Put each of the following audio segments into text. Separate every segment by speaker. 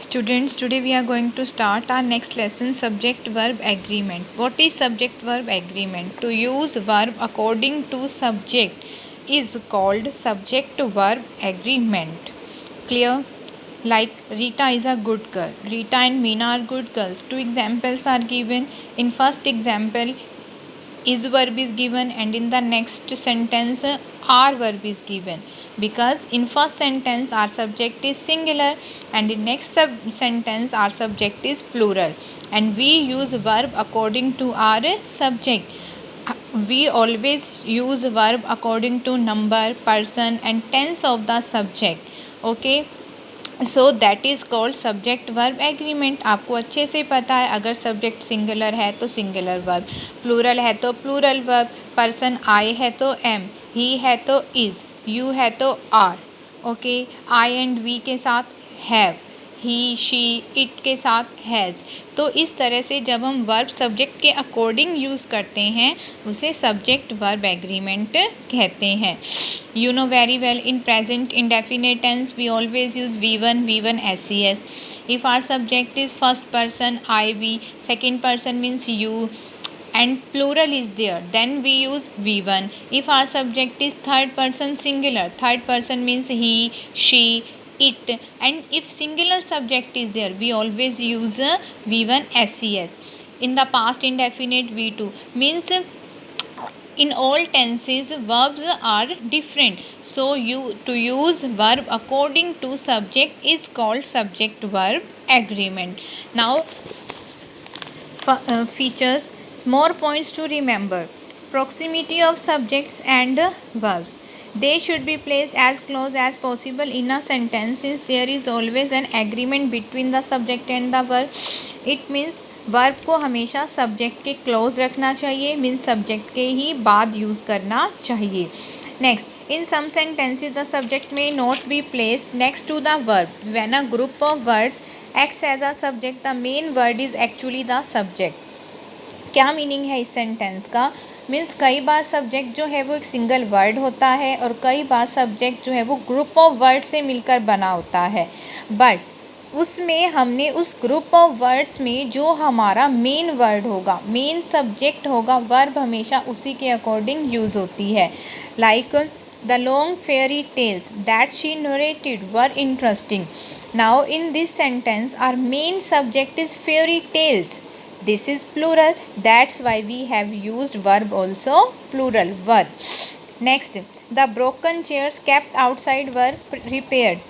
Speaker 1: Students, today we are going to start our next lesson, subject verb agreement. What is subject verb agreement? To use verb according to subject is called subject verb agreement. Clear? Like Rita is a good girl. Rita and Meena are good girls. Two examples are given. In first example, is verb is given, and in the next sentence are verb is given, because in first sentence our subject is singular and in next sentence our subject is plural, and we use verb according to our subject. We always use verb according to number, person and tense of the subject. Okay, so that is called subject verb agreement. आपको अच्छे से पता है, अगर subject singular है तो singular verb, plural है तो प्लूरल वर्ब, पर्सन आई है तो एम, ही है तो इज़, यू है तो are. Okay, I and we के साथ हैव, ही शी इट के साथ हैज़. तो इस तरह से जब हम वर्ब सब्जेक्ट के अकॉर्डिंग यूज़ करते हैं उसे सब्जेक्ट वर्ब एग्रीमेंट कहते हैं. You know very well, in present indefinite tense we always use V1 SES. If our subject is first person I, we, second person means you, and plural is there, then we use V1. If our subject is third person singular, third person means he, she, it, and if singular subject is there we always use V1 SES. In the past indefinite V2 means in all tenses verbs are different, so you to use verb according to subject is called subject verb agreement. Now features, more points to remember. Proximity of subjects and verbs. They should be placed as close as possible in a sentence, since there is always an agreement between the subject and the verb. It means verb को हमेशा subject के close रखना चाहिए, means subject के ही बाद use करना चाहिए. Next, in some sentences the subject may not be placed next to the verb. When a group of words acts as a subject, the main word is actually the subject. क्या meaning है इस sentence का? Means कई बार subject जो है वो एक single word होता है और कई बार सब्जेक्ट जो है वो ग्रुप ऑफ वर्ड से मिलकर बना होता है, बट उसमें हमने उस ग्रुप ऑफ वर्ड्स में जो हमारा मेन वर्ड होगा, मेन सब्जेक्ट होगा, वर्ब हमेशा उसी के अकॉर्डिंग यूज़ होती है. Like the long fairy tales that she narrated were interesting. Now in this sentence our main subject is fairy tales. This is plural, that's why we have used verb also, plural verb. Next, the broken chairs kept outside were repaired.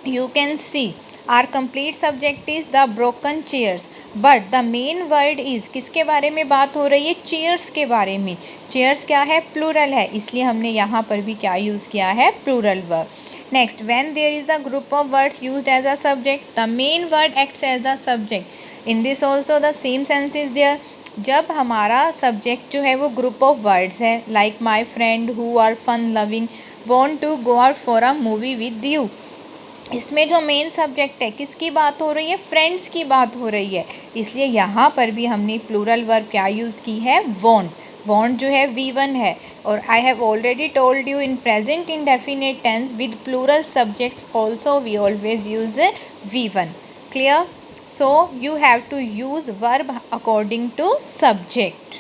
Speaker 1: You can see our complete subject is the broken chairs, but the main word is किसके बारे में बात हो रही है? chairs के बारे में. chairs क्या है? plural है, इसलिए हमने यहाँ पर भी क्या यूज़ किया है? plural verb. Next, when there is a group of words used as a subject, the main word acts as the subject. In this also the same sense is there. जब हमारा सब्जेक्ट जो है वो group of words है, like my friend who are fun loving want to go out for a movie with you, इसमें जो main subject है किसकी बात हो रही है? फ्रेंड्स की बात हो रही है, इसलिए यहाँ पर भी हमने प्लूरल वर्ब क्या यूज़ की है? वॉन्ट. वॉन्ट जो है V1 है, और I have already told you in present indefinite tense with plural subjects also we always use V1. Clear? So you have to use verb according to subject.